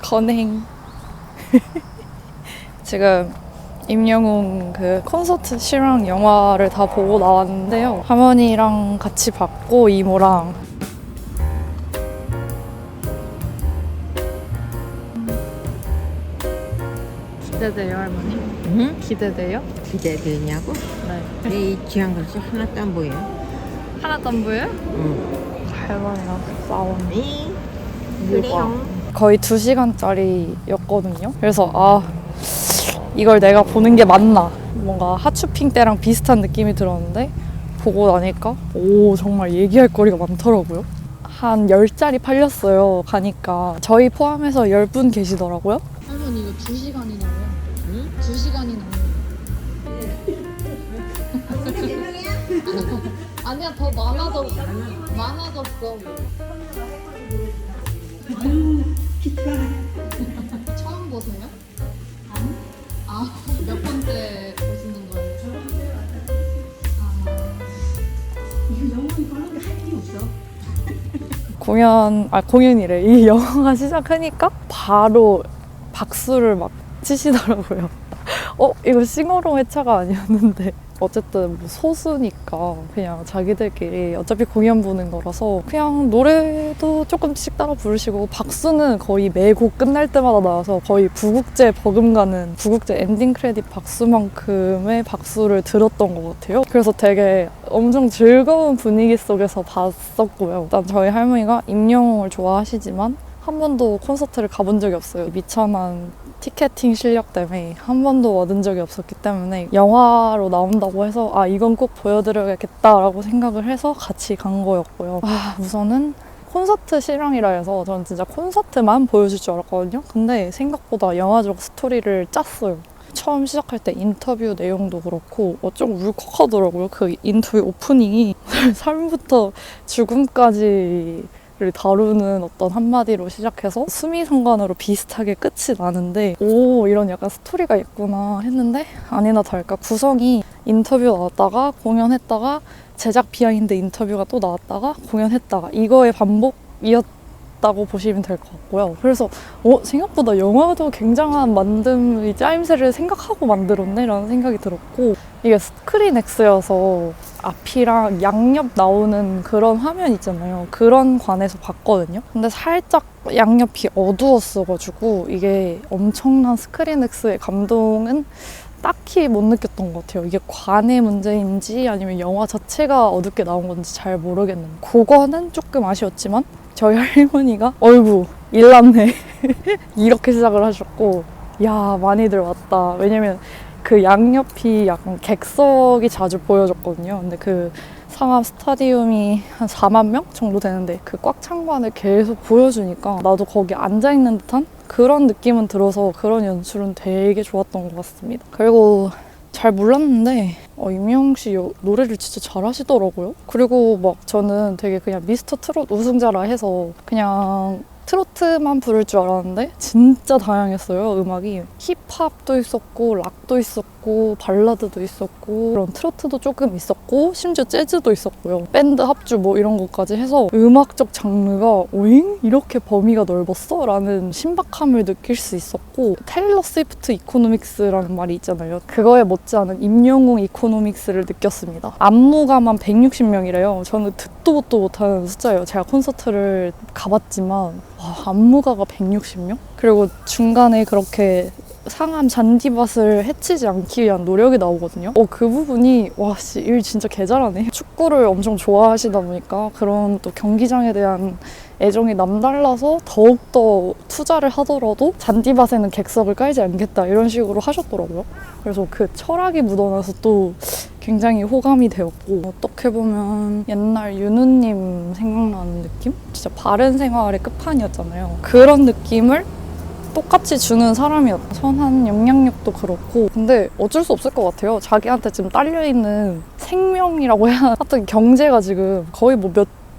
건행. 지금 임영웅 그 콘서트 실황 영화를 다 보고 나왔는데요. 할머니랑 같이 봤고 이모랑. 기대돼요, 할머니? 응? 기대돼요? 기대되냐고? 네. 내 귀한 것이 하나도 안 보여. 하나도 안 보여요? 응. 할머니랑 싸우는. 네. 그래요. 거의 2시간짜리였거든요. 그래서 이걸 내가 보는 게 맞나? 뭔가 하츄핑 때랑 비슷한 느낌이 들었는데 보고 나니까 정말 얘기할 거리가 많더라고요. 한 10자리 팔렸어요. 가니까 저희 포함해서 10분 계시더라고요. 할머니 이거 2시간이 나와요. 응? 2시간이 나와요. 아니야 더 많아졌어. 처음 보세요? 몇 번째 보시는 거예요? 공연이래. 이 영화가 시작하니까 바로 박수를 막 치시더라고요. 이거 싱어롱 회차가 아니었는데. 어쨌든 뭐 소수니까 그냥 자기들끼리 어차피 공연 보는 거라서 그냥 노래도 조금씩 따라 부르시고 박수는 거의 매 곡 끝날 때마다 나와서 거의 부국제 버금가는 부국제 엔딩 크레딧 박수만큼의 박수를 들었던 것 같아요. 그래서 되게 엄청 즐거운 분위기 속에서 봤었고요. 일단 저희 할머니가 임영웅을 좋아하시지만 한 번도 콘서트를 가본 적이 없어요. 미천한 티켓팅 실력 때문에 한 번도 얻은 적이 없었기 때문에 영화로 나온다고 해서 이건 꼭 보여드려야겠다라고 생각을 해서 같이 간 거였고요. 우선은 콘서트 실황이라 해서 저는 진짜 콘서트만 보여줄 줄 알았거든요. 근데 생각보다 영화적 스토리를 짰어요. 처음 시작할 때 인터뷰 내용도 그렇고 좀 울컥하더라고요. 그 인터뷰 오프닝이 삶부터 죽음까지 를 다루는 어떤 한마디로 시작해서 수미상관으로 비슷하게 끝이 나는데 이런 약간 스토리가 있구나 했는데 아니나 다를까 구성이 인터뷰 나왔다가 공연했다가 제작 비하인드 인터뷰가 또 나왔다가 공연했다가 이거의 반복이었다고 보시면 될 것 같고요. 그래서 생각보다 영화도 굉장한 만듦의 짜임새를 생각하고 만들었네 라는 생각이 들었고 이게 스크린 X여서 앞이랑 양옆 나오는 그런 화면 있잖아요. 그런 관에서 봤거든요. 근데 살짝 양옆이 어두웠어가지고 이게 엄청난 스크린 X의 감동은 딱히 못 느꼈던 것 같아요. 이게 관의 문제인지 아니면 영화 자체가 어둡게 나온 건지 잘 모르겠는데 그거는 조금 아쉬웠지만 저희 할머니가 어이구 일났네 이렇게 시작을 하셨고 야 많이들 왔다. 왜냐면 그 양옆이 약간 객석이 자주 보여졌거든요. 근데 그 상암 스타디움이 한 4만 명 정도 되는데 그 꽉 찬 관을 계속 보여주니까 나도 거기 앉아있는 듯한 그런 느낌은 들어서 그런 연출은 되게 좋았던 것 같습니다. 그리고 잘 몰랐는데 임영웅 씨 노래를 진짜 잘하시더라고요. 그리고 막 저는 되게 그냥 미스터 트롯 우승자라 해서 그냥 트로트만 부를 줄 알았는데 진짜 다양했어요. 음악이 힙합도 있었고 락도 있었고 발라드도 있었고 그런 트로트도 조금 있었고 심지어 재즈도 있었고요. 밴드 합주 뭐 이런 것까지 해서 음악적 장르가 오잉? 이렇게 범위가 넓었어? 라는 신박함을 느낄 수 있었고 테일러 스위프트 이코노믹스라는 말이 있잖아요. 그거에 못지않은 임영웅 이코노믹스를 느꼈습니다. 안무가만 160명이래요. 저는 듣도 보도 못하는 숫자예요. 제가 콘서트를 가봤지만 안무가가 160명? 그리고 중간에 그렇게 상암 잔디밭을 해치지 않기 위한 노력이 나오거든요. 그 부분이 일 진짜 개잘하네. 축구를 엄청 좋아하시다 보니까 그런 또 경기장에 대한 애정이 남달라서 더욱더 투자를 하더라도 잔디밭에는 객석을 깔지 않겠다 이런 식으로 하셨더라고요. 그래서 그 철학이 묻어나서 또 굉장히 호감이 되었고 어떻게 보면 옛날 윤우님 생각나는 느낌? 진짜 바른 생활의 끝판이었잖아요. 그런 느낌을 똑같이 주는 사람이었다. 선한 영향력도 그렇고 근데 어쩔 수 없을 것 같아요. 자기한테 지금 딸려있는 생명이라고 해야 하나? 하여튼 경제가 지금 거의 뭐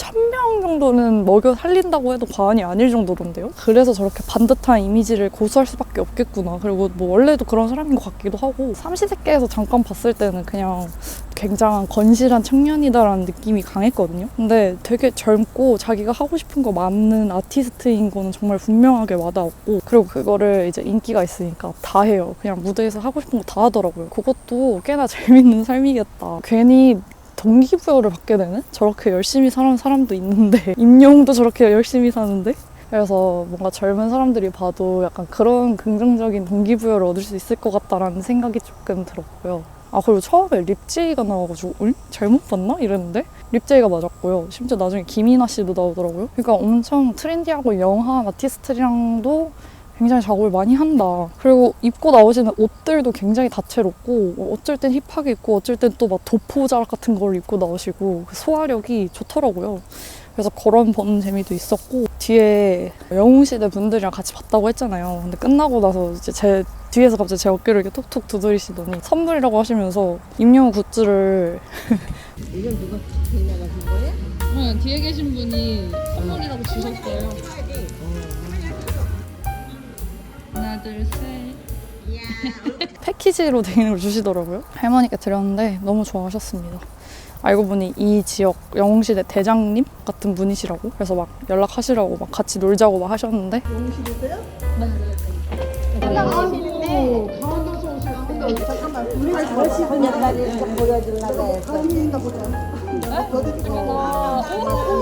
1000명 정도는 먹여 살린다고 해도 과언이 아닐 정도던데요. 그래서 저렇게 반듯한 이미지를 고수할 수밖에 없겠구나. 그리고 뭐 원래도 그런 사람인 것 같기도 하고 삼시세계에서 잠깐 봤을 때는 그냥 굉장한 건실한 청년이다라는 느낌이 강했거든요. 근데 되게 젊고 자기가 하고 싶은 거 많은 아티스트인 거는 정말 분명하게 와닿았고, 그리고 그거를 이제 인기가 있으니까 다 해요. 그냥 무대에서 하고 싶은 거 다 하더라고요. 그것도 꽤나 재밌는 삶이겠다. 괜히 동기부여를 받게 되는? 저렇게 열심히 사는 사람도 있는데 임영웅도 저렇게 열심히 사는데? 그래서 뭔가 젊은 사람들이 봐도 약간 그런 긍정적인 동기부여를 얻을 수 있을 것 같다라는 생각이 조금 들었고요. 아, 그리고 처음에 립제이가 나와가지고 잘못 봤나? 이랬는데 립제이가 맞았고요. 심지어 나중에 김이나 씨도 나오더라고요. 그러니까 엄청 트렌디하고 영한 아티스트랑도 굉장히 작업을 많이 한다. 그리고 입고 나오시는 옷들도 굉장히 다채롭고 어쩔 땐 힙하게 입고 어쩔 땐 또 막 도포자락 같은 걸 입고 나오시고 그 소화력이 좋더라고요. 그래서 그런 보는 재미도 있었고, 뒤에 영웅시대 분들이랑 같이 봤다고 했잖아요. 근데 끝나고 나서 이제 제 뒤에서 갑자기 제 어깨를 이렇게 톡톡 두드리시더니 선물이라고 하시면서 임영웅 굿즈를 이건 누가 데려가신 거예요? 네, 뒤에 계신 분이 선물이라고 주셨어요. 하나, 둘, 셋. 패키지로 돼 있는 걸 주시더라고요. 할머니께 드렸는데 너무 좋아하셨습니다. 알고 보니 이 지역 영웅시대 대장님 같은 분이시라고, 그래서 막 연락하시라고 막 같이 놀자고 막 하셨는데. 네. 강원도에서 오시면 잠깐만.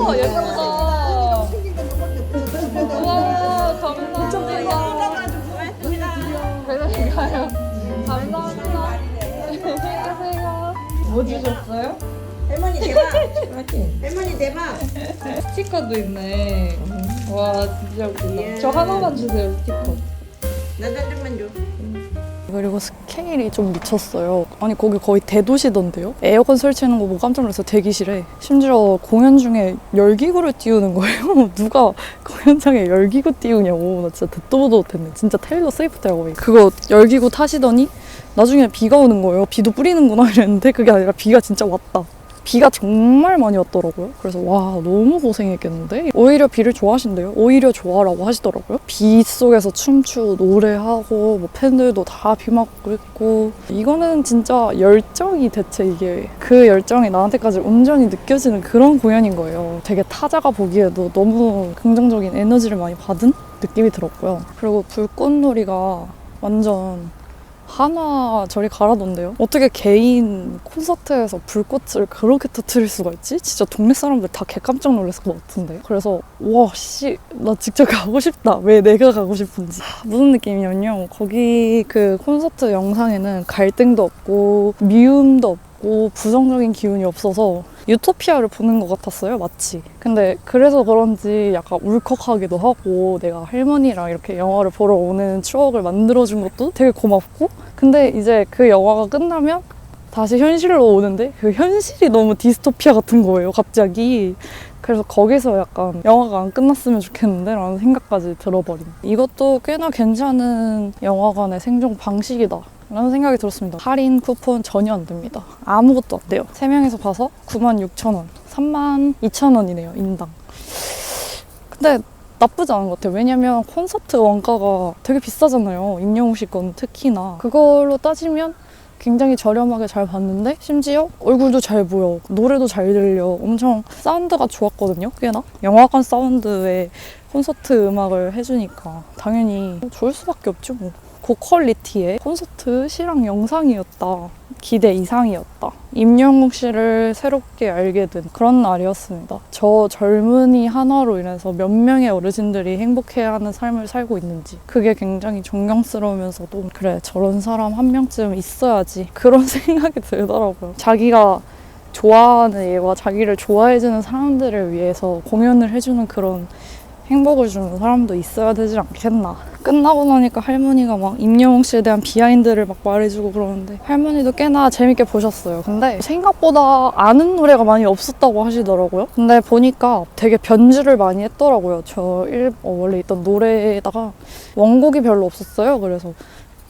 오, 예쁘다. 우와, 감사합니다. 그러니까요. 감사합니다. 안녕하세요. 뭐 주셨어요? 할머니 대박. 맞지? 할머니 대박. 스티커도 있네. 와 진짜 웃기다. 예. 저 하나만 주세요 스티커. 나도 한 장만 줘. 그리고 스케일이 좀 미쳤어요. 아니 거기 거의 대도시던데요? 에어컨 설치하는 거 보고 깜짝 놀랐어요. 대기실에. 심지어 공연 중에 열기구를 띄우는 거예요. 누가 공연장에 열기구 띄우냐고. 나 진짜 듣도 보도 못했네. 진짜 테일러 스위프트야 거의. 그거 열기구 타시더니 나중에 비가 오는 거예요. 비도 뿌리는구나 이랬는데 그게 아니라 비가 진짜 왔다. 비가 정말 많이 왔더라고요. 그래서 와, 너무 고생했겠는데? 오히려 비를 좋아하신대요. 오히려 좋아라고 하시더라고요. 비 속에서 춤추고 노래하고 뭐 팬들도 다 비 맞고 있고, 이거는 진짜 열정이, 대체 이게 그 열정이 나한테까지 온전히 느껴지는 그런 공연인 거예요. 되게 타자가 보기에도 너무 긍정적인 에너지를 많이 받은 느낌이 들었고요. 그리고 불꽃놀이가 완전 하나 저리 가라던데요. 어떻게 개인 콘서트에서 불꽃을 그렇게 터뜨릴 수가 있지? 진짜 동네 사람들 다 개깜짝 놀랐을 것 같은데. 그래서 와, 씨, 나 직접 가고 싶다. 왜 내가 가고 싶은지. 무슨 느낌이냐면요, 거기 그 콘서트 영상에는 갈등도 없고 미움도 없고 부정적인 기운이 없어서 유토피아를 보는 것 같았어요, 마치. 근데 그래서 그런지 약간 울컥하기도 하고, 내가 할머니랑 이렇게 영화를 보러 오는 추억을 만들어준 것도 되게 고맙고, 근데 이제 그 영화가 끝나면 다시 현실로 오는데 그 현실이 너무 디스토피아 같은 거예요, 갑자기. 그래서 거기서 약간 영화가 안 끝났으면 좋겠는데 라는 생각까지 들어버린. 이것도 꽤나 괜찮은 영화관의 생존 방식이다 라는 생각이 들었습니다. 할인 쿠폰 전혀 안 됩니다. 아무것도 안 돼요. 3명이서 봐서 96,000원, 32,000원이네요, 인당. 근데 나쁘지 않은 것 같아요. 왜냐면 콘서트 원가가 되게 비싸잖아요. 임영웅 씨 건 특히나. 그걸로 따지면 굉장히 저렴하게 잘 봤는데, 심지어 얼굴도 잘 보여, 노래도 잘 들려, 엄청 사운드가 좋았거든요, 꽤나. 영화관 사운드에 콘서트 음악을 해주니까 당연히 좋을 수밖에 없죠, 뭐. 고퀄리티의 콘서트 실황 영상이었다. 기대 이상이었다. 임영웅 씨를 새롭게 알게 된 그런 날이었습니다. 저 젊은이 하나로 인해서 몇 명의 어르신들이 행복해하는 삶을 살고 있는지, 그게 굉장히 존경스러우면서도 그래, 저런 사람 한 명쯤 있어야지, 그런 생각이 들더라고요. 자기가 좋아하는 얘와 자기를 좋아해주는 사람들을 위해서 공연을 해주는 그런 행복을 주는 사람도 있어야 되지 않겠나. 끝나고 나니까 할머니가 막 임영웅 씨에 대한 비하인드를 막 말해주고 그러는데, 할머니도 꽤나 재밌게 보셨어요. 근데 생각보다 아는 노래가 많이 없었다고 하시더라고요. 근데 보니까 되게 변주를 많이 했더라고요. 원래 있던 노래에다가 원곡이 별로 없었어요. 그래서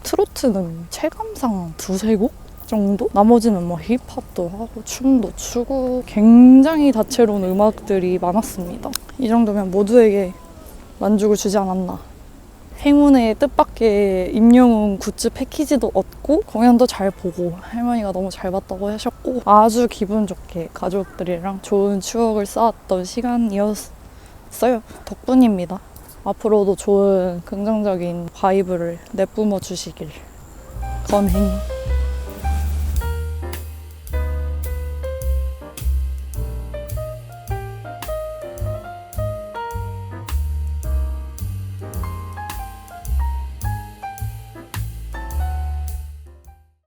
트로트는 체감상 두세 곡 정도? 나머지는 뭐 힙합도 하고 춤도 추고 굉장히 다채로운 음악들이 많았습니다. 이 정도면 모두에게 만족을 주지 않았나. 행운의 뜻밖의 임영웅 굿즈 패키지도 얻고 공연도 잘 보고 할머니가 너무 잘 봤다고 하셨고 아주 기분 좋게 가족들이랑 좋은 추억을 쌓았던 시간이었어요. 덕분입니다. 앞으로도 좋은 긍정적인 바이브를 내뿜어 주시길. 건행.